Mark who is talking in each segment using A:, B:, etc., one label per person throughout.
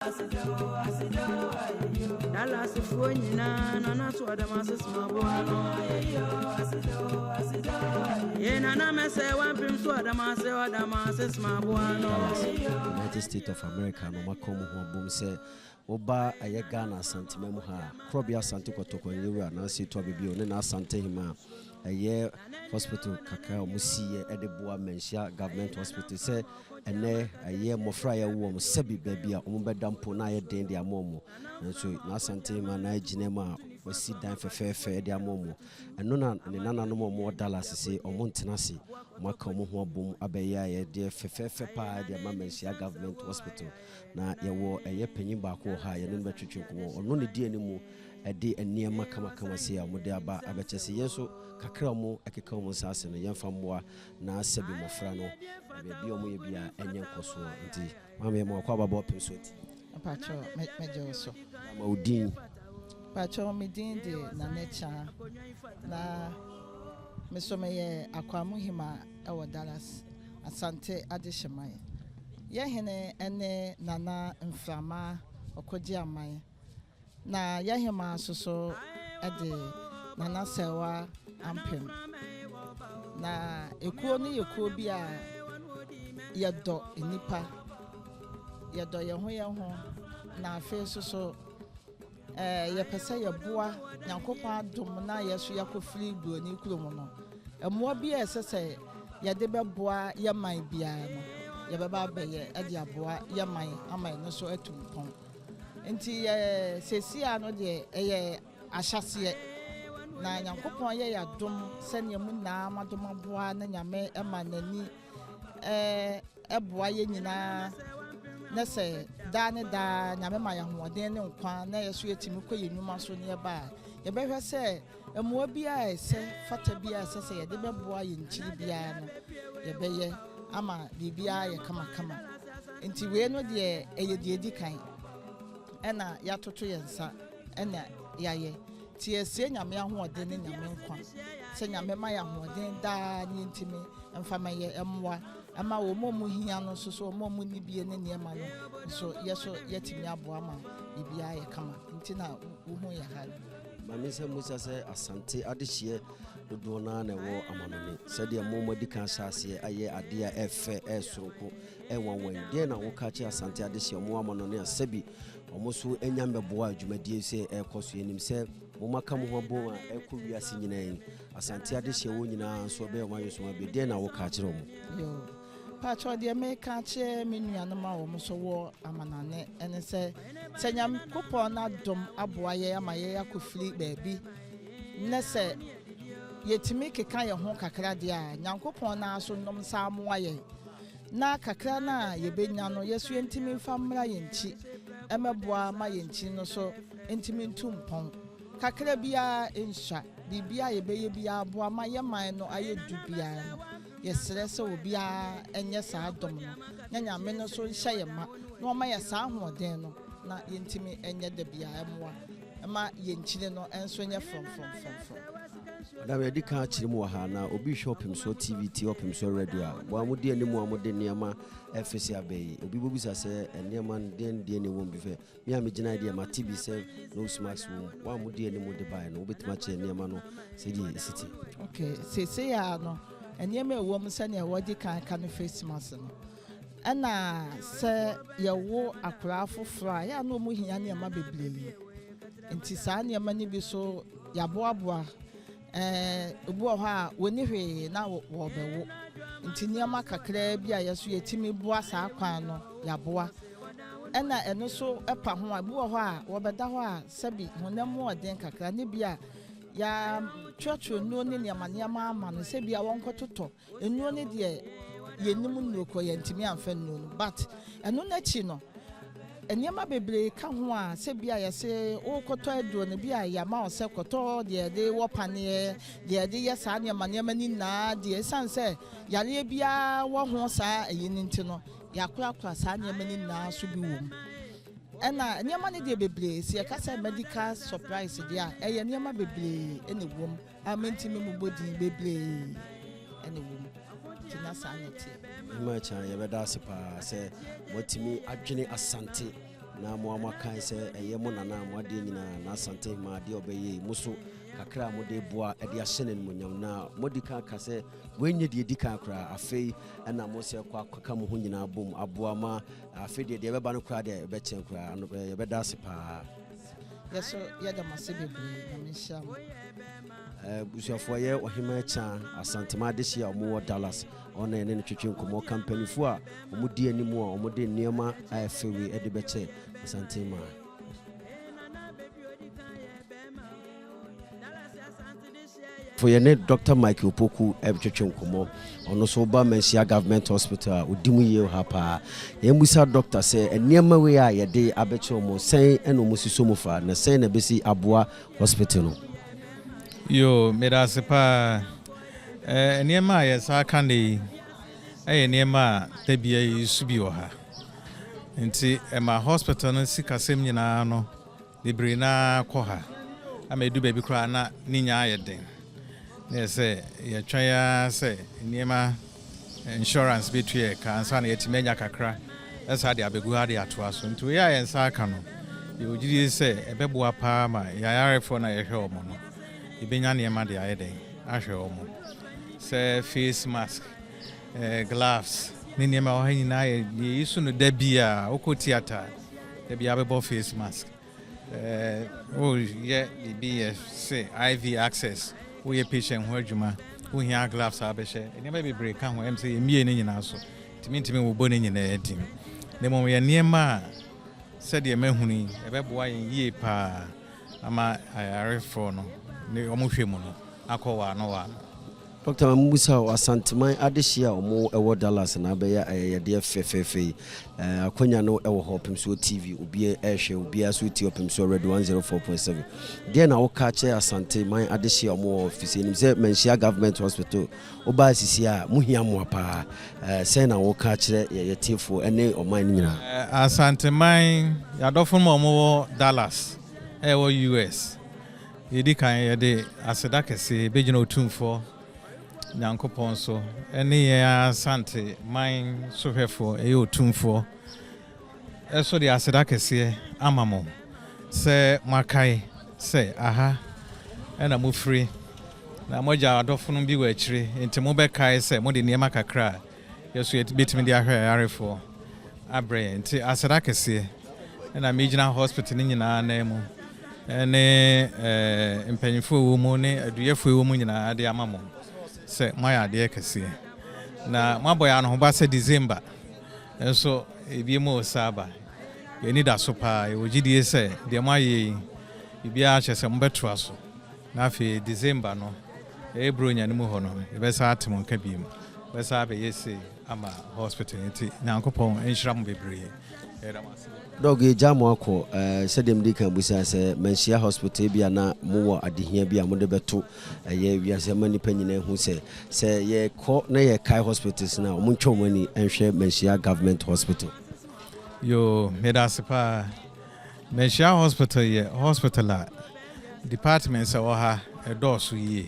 A: Dallas Fuina, Nana to Adamas Mabuano. Yenana Messe, one pim to Adamas Mabuano.
B: United States of America, no Macomo Boom say, Oba Ayagana Asanteman Assoc, Krobia Asante Kotoko, Yura, Nancy Tobibio, Nena Asante Hima, a year hospital, Kakao Musi, Edeboa, Manhyia Gov't Hospital, say, and there a year more fryer warm, Sebi baby, Umba Dampo, Naya Dendi Amomo, and so Nasante Mana Jinema. We sit down for fair dia momo and nona nana no more dollars say or Montenasi Macomo boom abeya dear fair pa dia Manhyia Gov't Hospital na ye wo a ye penny back or high and number chuchu or no dear anymore a day and near Makama say Amudeaba abetesi yeso kakramo ekikomo sase no yemfamboa na sebi mofrano be omo ye bia enye nkoso nti mama mo kwa baba Opemsuo
C: Pacho mejo so
B: ma odin
C: Pacho midin de na nature na mesomeye akwamuhima ewo Dallas Asante adishemaye ye hene ene nana mframa okoji amaye na ye hema soso ede nana sewa ampem na ekuo ni ekuo bi a yedo enipa yedo ye ho na afi soso ye pese ye boa nyankopon adom na yeso yakofiri duani kurom no emo bi esese ye de beboa ye man bia no ye beba beye e de aboa ye man amai no so atumpon enti sesia no de eye ahyase na nyankopon ye yadom sene mu na amadom aboa na nyame emanani eboa ye nyina na se da ne da nyame ma ya hoden ne nkwa na yeso yetimi kɔ yenwuma so ne ba ye behwe se emo bia ese fata bia ese ye de beboa ye nkyiri bia no ye beye ama bibia ye kama enti we no de eye de edi kan ena ya toto ye nsa ena ya ye ti ese nyame ahoden ne nyame nkwa se nyame ma ya hoden da ne ntimi mfama ye emwa ama wo momu hia no so momu ni bie ne niema no so yeso yetimi aboa ma bibia ye kama nti na wo hu ya hali
B: Mamisa Musa say Asante adehye dodo na na wo amanone said ya momo di kan hyase aye ade a efe esoroko enwanwan de na wo ka che Asante adehye mo amanone asabi omo so enyambe boa adwumadie se ekoso enim se mo maka mo ho bo a ekowiase nyina Asante adehye wo nyina so be o mayeso ma be de na wo ka che mo
C: yo Pacho de me ka che me nuanom a wo so wo amanane ene se nyam kopon na dom aboa ye amaye akofiri baabi ne se yetimi keka ye ho kakra de a nyankopon na so nom sa mo aye na kakra na ye benya no yeso entimi famra ye nchi emeboa ma ye nchi no so entimi ntumpon kakra bia ensha bibia ye beye bia aboa ma ye man no aye du bia no yesere se obia enye sa dom no nyame no so hye ye ma no ma ye sa hoden no na yentimi enye da bia emwa ma yenchire no enso nye from
B: da we di ka chiri mu ha na obi Opemsuo TV Opemsuo radio wa mu de animu amode niema efesi abai obi bobisa se niema de ne won bi fe mi am gina de ma TV se no smash wa mu de animu de bai no obetima che niema no se di city
C: okay se ya no niema ewo mu se ne wodi kan kan face mask no ana se yewo akura fofra ya no mu hia niema beblele enti sa niema ni bi so yaboaboa obu ho a woni hwe na wo bewo nti niema kakra bi a yeso yetimi boa sa kwan no yaboa ena eno so epa ho a bu ho a wo beda ho a sabi honam oden kakra ne bi a ya twatwo nuo ne niema ama no sabi a wonkototo enuo ne de yenim nuoko yentimi amfa nuo but eno na chi no enyema bebre ka ho a se bia yese wo koto aduro ne bia ya ma ose koto de wopane de yesa nyema ni na de sanse yale bia wo ho sa eyini nti no yakura sa nyema ni na so bi wom ena nyema ne de bebre se ka sa medical surprise dia eye nyema bebre ene wom amenti me mubodi bebre ene wom tina sanete
B: much ya beda sepa se motimi adwene Asante na mo amakan se eye mo nana mo ade nyina na Asante ma ade obeye muso kakra mo de boa e de ahye ne munyam na modika ka se wenye de dika kra afei na mo se kwa kwaka mo ho nyina bom aboa ma afei de beba no kra de be chen kra no ye be da se pa
C: yeso ye da masebebre na menhia
B: busuafo ye ohima cha Asanteman Adehye omo Dallas ona ene ne twetwe nkomo company fu a omo di animu a omo de niema afewe e de beche Asanteman for ye ne Dr. Mike Opoku e twetwe nkomo ono so ba Manhyia Gov't Hospital odimu ye ha pa ye musa doctor say eniema we a ye de abeche omo sen eno mo siso mo fa na sen na besi aboa hospital no
D: yo medasipa niema ya saka ne niema tabia yusubi oha nti ma hospital no sikasem nyina no bebre na koha amedu baby kra na ninya ayeden na say ya twaya say niema insurance betwe kansa na yetimenya kakra esa de abegu ha de atoa so nti we ya ensaka no yo gidi say ebeboa pa ma ya yarefo na ye hwe omo no ibenya niema de ayeden ahwe omo say face mask gloves ni niema o hanyi na ye yisu no da bia oko theater da bia bebo face mask oh yeah the say IV access we patient ho adwuma wo hia gloves abehye niema be break ho em say emie ni nyina so timi wo bo ni nyina edim ne mo ye niema said ye mahuni ebeboa yen yie pa ama ayarefo no ne omohwemu no akọwa no wa
B: Dr. Musa Asanteman Adehye omo ewo Dallas na be ya yede fefefe akonya no ewo Opemsuo TV obi ehwe obi aso ti Opemsuo Red 104.7 de na wo ka che Asanteman Adehye omo office nim se Manhyia Gov't Hospital oba sisi a muhia mo pa se na wo ka che ye tifo ene oman nyina
D: Asanteman ya dofo mo omo Dallas ewo US yedi kan yede aseda kese bejina otumfo Nyankopon so ene ya Asante man sohwefo otumfo eso de aseda kese amamo se makai se aha ena mo free na moja adofo no bi wa akire enti mo be kai se mo de niema kakra yeso yet betimi de ahwe yarefo abre enti aseda kese ena Major Hospital ni nyina na mu ene empanyfo wo mu ne aduyefo wo mu nyina de amamo se maya de kese na maboya no ho ba se December enso ebiemo saba yeni da so pa e ogidie se de maye bibia chese mbeto aso na afi December no ebro nya ne mu ho no e be sa atem nka biem be sa be yesi ama hospital nti Nyankopon enhyiram bebre
B: dog jamo akọ sedem di kan busa se Manhyia Hospital bia na mo adehia bia mo de beto ye wiase mani panyina hu se ye kọ na ye kai hospitals na mo ntwom ani enhwe Manhyia Gov't Hospital
D: yo medasipa Manhyia Hospital ye hospital department se oha edosu ye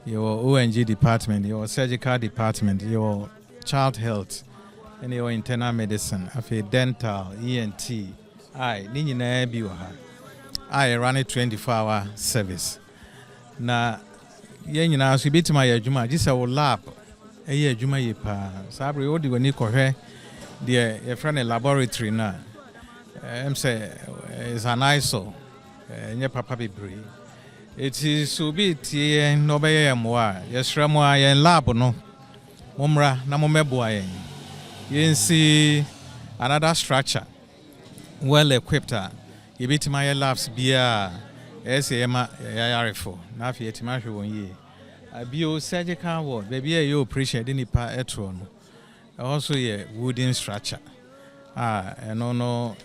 D: yo ONG department yo surgical department yo child health and your internal medicine, dental, ENT, ni nyina bi wa ha. Run a 24-hour service. Na ye nyina so bitima ya adwuma, ji se wo lab ye adwuma ye pa. Sabre odi wani kohwe de ye friend laboratory na. Say is an ISO. Nye papa bebre. It is so be tie no be ye moa. Yesra mo ye lab no. Momra na momeboa ye. You see another structure well equipped. You beat my labs beer SAMA yarefo. Now if you timash 1 year. A bio-surgical ward, baby, you appreciate any part etron. Also, a wooden structure. And no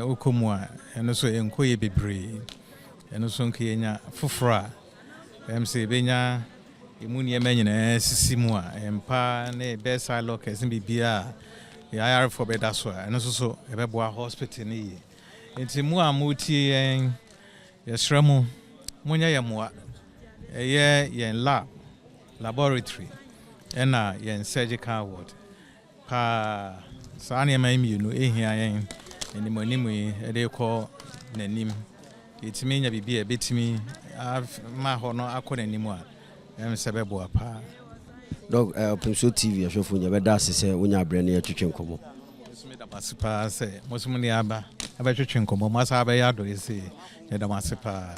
D: Okumwa, and also in Koye Bebre, and also Kenya Fufra, MC Benya. Imunia menye sisimua empa ne bedside lockers in bibia ya for bedaswa and so ebeboa hospital ni enti mu amuti en yesremu munya yemwa yen laboratory yen surgical ward pa sani ema mi no ehia yen animu ede ko nanim itimi nya bibia betimi ma ho no akọ nanim a em se bebo apa
B: dog Opemsuo TV ashofo nya beda asese wonya abre na yatwetwe nkomo
D: musumi da masipa se musumi aba abetwetwe nkomo masa abaya do ese ya da masipa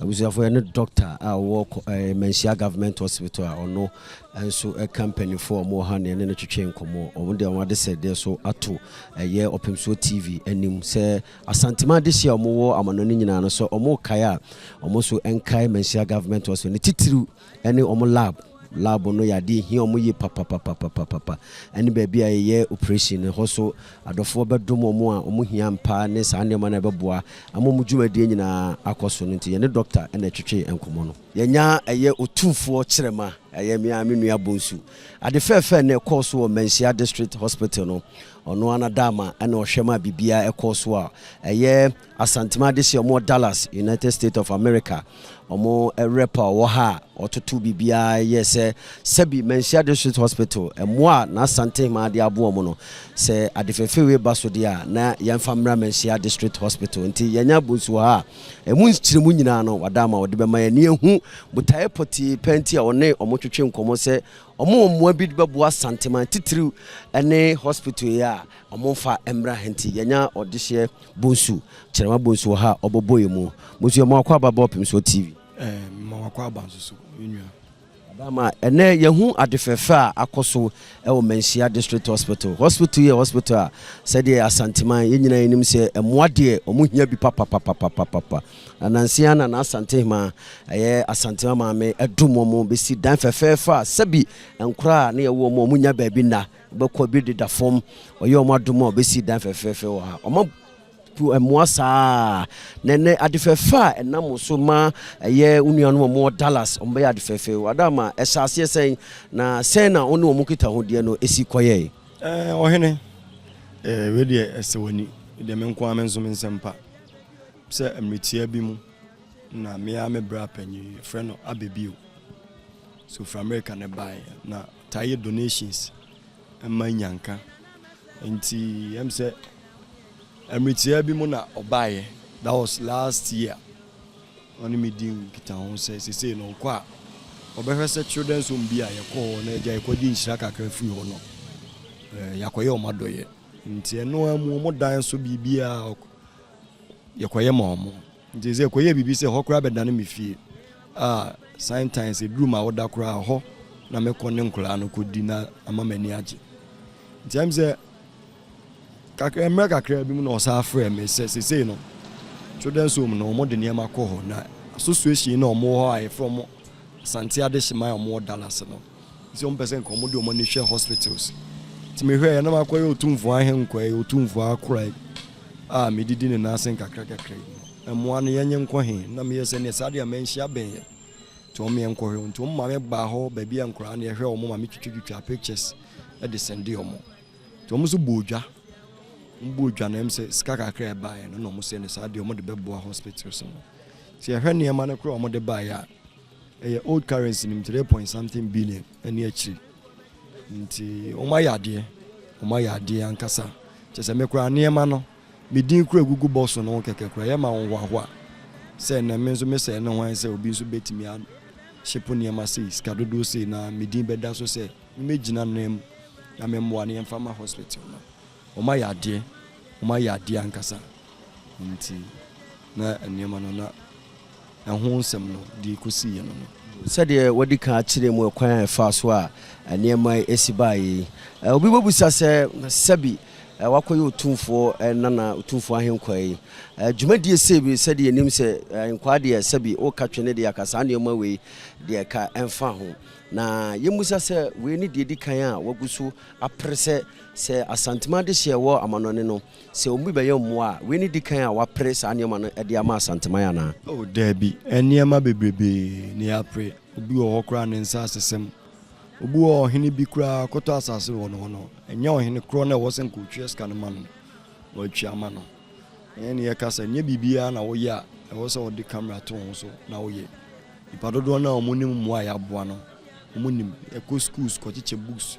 B: abusuafo ne doctor a work Manhyia Gov't Hospital a ono enso a company for mo ha ne ne twetwe nkomo omo de amade se de so ato ye Opemsuo TV anim se Asanteman de hia omo wo amanoni nyina no so omo kaya omo so enkai Manhyia Gov't Hospital ne titiru ene omo lab no ya de hi omo ye papa ene ba bia ye operation ho so adofo bedom omo a omo hia mpa ne sa ne ma na beboa amomu dwumade nyina akoso no nti ye ne doctor ene twetwe enkomo no yenya eye otumfo kirema eye mia menua bonsu ade fefe ne course wo Manhyia District Hospital no ono anadama ene ohwema bibia ekoso a eye Asanteman de hia omo Dallas United States of America omo repa wo ha ototo bibia yese sebi Manhyia District Hospital emoa na Asanteman de abo omo no se adefefewe baso dia na yemfamra Manhyia District Hospital nti yenya bonsu ha emu nchiremu nyina no wadama wode bema ye ne hu butaye poti penti a one omo twetwe nkomo se omo omo bi bebo Asanteman titiriu ene hospital ya omo fa emra henti yenya odehye bonsu kirema bonsu ha oboboyemu musu mo akwa baba Opemsuo TV
E: mawakwa abanso nwa
B: adama ene yehu adefefa akoso e wo Manhyia District Hospital ye hospital said the Asanteman yenyina enim se emoade omuhia bi papa anansia na Asanteman eye Asanteman maame edumo mo besi dan fefefa sabi enkura na ye wo mo munya ba bi na bekọ bi de da fom oye omo adumo besi dan fefefe wo ha omo moasa nene adefefa enam so ma ye unuanu mo Dallas ombe adefefe wadama esase sen na sen na onu omo kita ho de no esi koye
E: ohene we de esewani de menko amenzo mensempa se amritia bi mu na me bra panyi friend abebio so from America ne buy na taye donations amanyanka nti em se amritia bi mu na obaye that was last year on meeting kita on say no kwa obehwese children's home bia yekọ na eja yekọ di nshira kakra free ho no yakoye omadoye nti eno amu mo dan so bibia yekoye maomo nti ze yekoye bibi se hokra bedane mefie sometimes eduru ma woda kra ho na mekọ ne nkura no kodi na amamani age nti am say kakra kakra bi mu na osa afre me say no children's home no mo de niam akọ na association na omo ho ai from Santia de Shema omo Dallas no nti on person ko mo de omo ni share hospitals ti me hwe na makọ otumfo ahenkwa otumfo akora me didi ne na asen kakra emo an yenye nkọ he na me yese ne sade Manhyia ben to me nkọ he nti mo ma me ba ho ba bia nkora na ye hwe omo ma me twitwa pictures e de send omo to omo so bodwa mbodwa na emse ska kakra ba ye no mo se ne sade omo de bebo hospitals no ti ye hwe ne ma na kro omo de ba ya old currency ni 3.something billion eni achi nti o ma yade ankasa chese me kura niema no me din kura gugu boss no keke kura ye ma wonwa ho a se na me nso me se ne hwan se obi nso betimi a shipu niema se skadodo se na me din beda so se me gina nem na me mwa ne mfama hospital no o ma yade ankasa nti na niema no na ho nsem no di kosi ye no
B: said ye wadi ka chire mu kwan fa so a niema esibai obi bobusa se sabi wakoye otumfo nana otumfo ahenkwai dwumadie sebi said ye nim se nkwade sabi o ka twene de akasa niema we de ka emfa ho na yemusa se we ni de dikan a wagusu aprese se Asanteman de hye wo amanone no se omu be ye mo a we ni dikan a wapre sa niema no de ama Asanteman ana
E: oh debi eniema bebrebe ni apre obi wo hokra ne nsa asesem obi wo hene bi kura koto asase wo no enya ohene kro na wo sen ko twa ska no man wo twa ma no ene ye kasa nye bibia na wo ya wo se wo de camera to ho so na wo ye ipadodo na omunim mo aya boa no omunim eco schools ko chiche books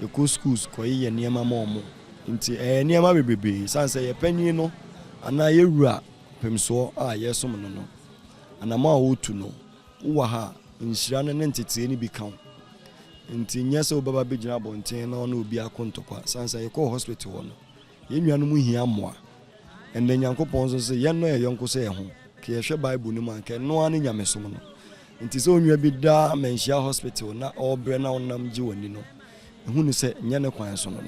E: eco schools ko ye niema ma omo nti nneɛma bebrebe sanse ye panyin no ana yewura Opemsuo a yesom no no anama a wotu no wo ha nhyira ne ntetie ni bi kan nti nyese obaba begyina bonten na ona obi akontokwa sanse ye ko hospital ho no yennuanu mu hia moa ende Nyankopɔn so se yenno ye yonko se ye ho ke ye hwe Bible ni man ke no ane nyamesom no nti se onwa bi da Manhyia Hospital na obre na onam gi wani no ehunu se nya ne kwan so no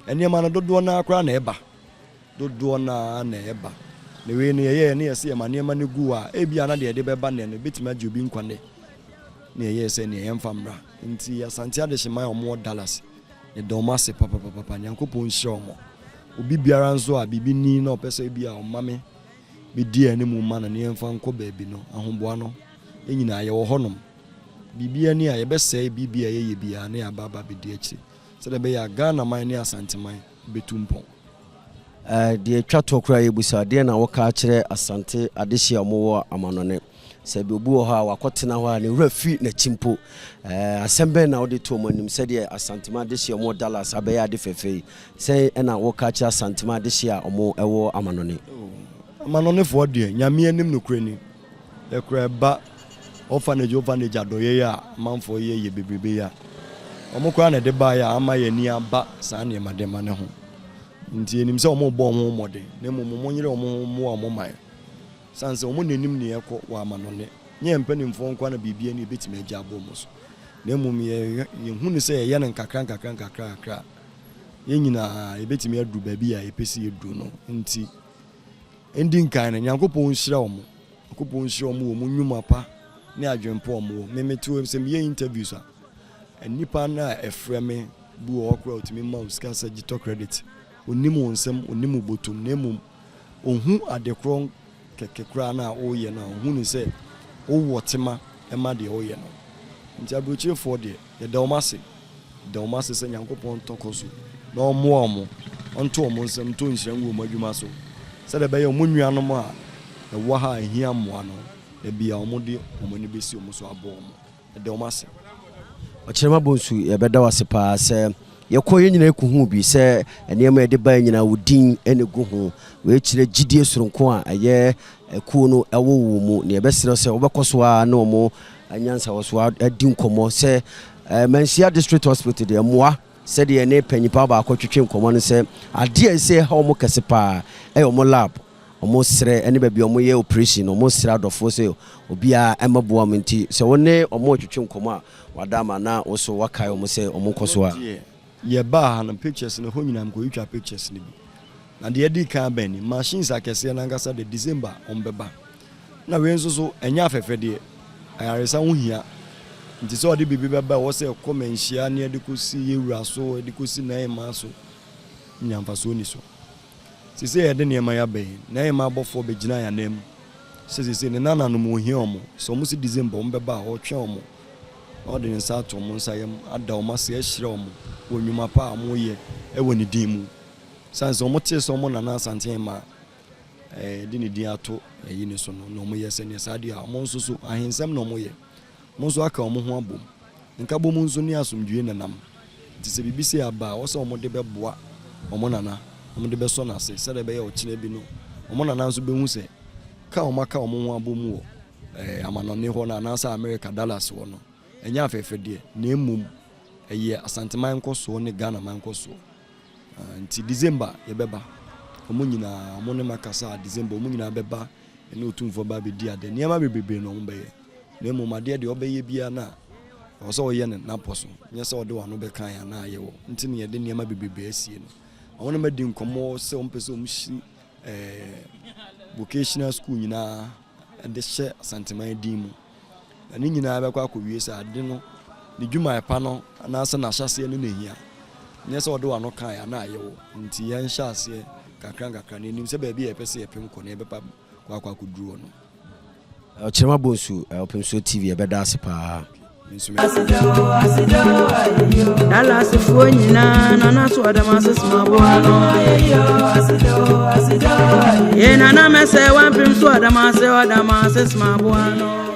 E: enema no dodo na akra na eba dodo na eba ne we ne ye ne yese ma ne ma ne gu a ebia na de beba ne no betima gi obi nkwane ne ye se ne yemfa mra nti Asante Adehyeman omo Dallas ne domase papa Nyankopɔn hyira omo obi biara nso a bibi ni na opese bia omame bi di animu ma na ne yemfa nko baabi no ahomboa no enyina ye wo honom bibia ni a ye bese bibia ye bia na ya baba bi di akyi se de be ya Ghana man ne Asanteman betumpon
B: de atwa to kra ye busa de na wo ka kire Asante Adehyeman omo amanone se bi obu ho a wakotena ho a ne rafi na chimpo asembe na wo de to monim se de Asanteman Adehyeman omo Dallas abeya ade fefei se na wo ka kire Asanteman Adehyeman omo ewo amanone
E: fo de nyame anim no kra ni e kra ba orphanage adoye ya manfo ye bebrebe ya omo kra na de ba ya ama ye ni aba sa na ma de ma ne ho nti enim se omo bo omo mode na mo nyire omo mai sanse omo nenim ne yeko wa amanone nye mpanimfo nkwa na bibia ni betime agya abo mo so na mum ye hunu se ye ne nkakra ye nyina e betime adu ba bi a e pesi edu no nti ending kan na Nyankopɔn hyira omo omo nwuma pa ne adwempo omo memetu se me interviews a enipa na efre me bu okra otimi ma uska sa gito credit onimu onsem onimu botum na mum ohun adekron kekekra na oye na ohun se owotema ema de oye no nti abrochirefo de ye da omase se Nyankopɔn tokoso na omo onto omo nsem to nhyirangu omadwuma so se de be ye omo nuanom a ewo ha ahia moa no e bia omo de omo ni besi omo so abo omo e de omase
B: ochirema bonsu ye beda wase pa se yekoye nyina ekuhu bi se enema ye de ba nyina wodin enegu ho we kire gidie soronko a eye ekuo no ewo wo mu ne ebesere se obekoso a na omo anyansa woso adi nkomo se Manhyia District Hospital de moa se de ne panyipa ba akotwetwe nkomo no se ade se ha omo kese pa omo lab omo sere ene ba bi omo ye operation omo sere adofo se obia emabo amenti se woni omo twetwe nkomo a wadama na oso wakai omo se omo koso a
E: ye ba na pictures no ho nyina mko yitwa pictures ni bi na de edi kan ben ni machines akese na ngasa de December ombeba na we nso so enya afefe de ayaresa ho hia nti so de bibi beba wo se ko Manhyia ne de kosi yewura so de kosi na ema so nyamfa so ni so sisi ye de ne ema ya ben na ema abofo begina ya nem sisi ne nana no mo hia omo so mo si December ombeba o twa omo o de nsa to mo nsa yem ada omo se ehire omo wonwuma pa amo ye e woni din mu sanse omo te so omo nana Asanteman di ne din ato yi ne so no omo ye se ne sade a omo nso so ahensem no omo ye mo so aka omo ho abom nka bom nso ni asomdwe nanam nti se bibi se aba o se omo de beboa omo nana omo de beso na se de be ye o kine bi no omo nana nso be hu se ka omo aka omo ho abom wo amanone ho na anasa America Dallas wo no enya afefe de na emum eye Asanteman nkoso ne Ghana man nkoso nti December ye beba omo nyina omo ne makasa December omo nyina beba ene otumfo ba be di ade niam bebebe no omo be ye na emum ade de obeye bia na o so ye ne na poso nye se ode wa no be kan ya na aye wo nti ne ye de niam bebebe asie no omo ne madi nkomo se omo pese omo shi vocational school nyina de hye Asanteman di mu na ni nyina be kwa akɔwie se ade no ni dwuma epa no na ase na hyase no na hia nye se ode wa no kan ya na aye wo nti ye nhya ase kakra ni nim se ba bia epese epem ko na ebepa kwa akɔduru no
B: ochirema bonsu Opemsuo TV ebeda ase pa
A: Dallas fo nyina na so adamase smabo ano ye na mese wampim so adamase smabo ano